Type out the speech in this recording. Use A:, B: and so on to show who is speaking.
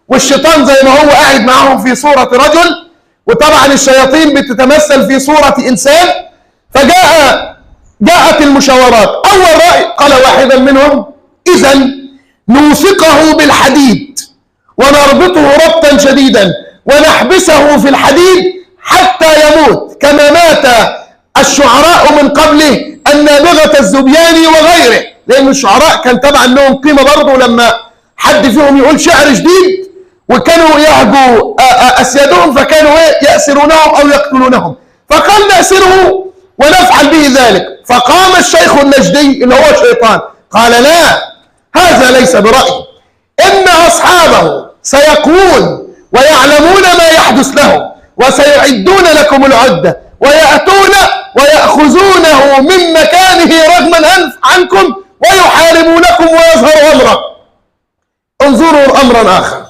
A: والشيطان زي ما هو قاعد معهم في صورة رجل، وطبعا الشياطين بتتمثل في صورة إنسان. جاءت المشاورات. أول رأي قال واحدا منهم: إذن نوثقه بالحديد ونربطه ربطا شديدا ونحبسه في الحديد حتى يموت كما مات الشعراء من قبله، النابغة الزبياني وغيره. لأن الشعراء كان طبعا لهم قيمة برضه، لما حد فيهم يقول شعر جديد وكانوا يهجوا أسيادهم فكانوا يأسرونهم أو يقتلونهم، فقال نأسره ونفعل به ذلك. فقام الشيخ النجدي اللي هو شيطان قال: لا، هذا ليس برأيي، إن أصحابه سيقوون ويعلمون ما يحدث لهم وسيعدون لكم العدة ويأتون ويأخذونه من مكانه رغما عنكم ويحاربونكم ويظهر أمره. انظروا أمرا آخر.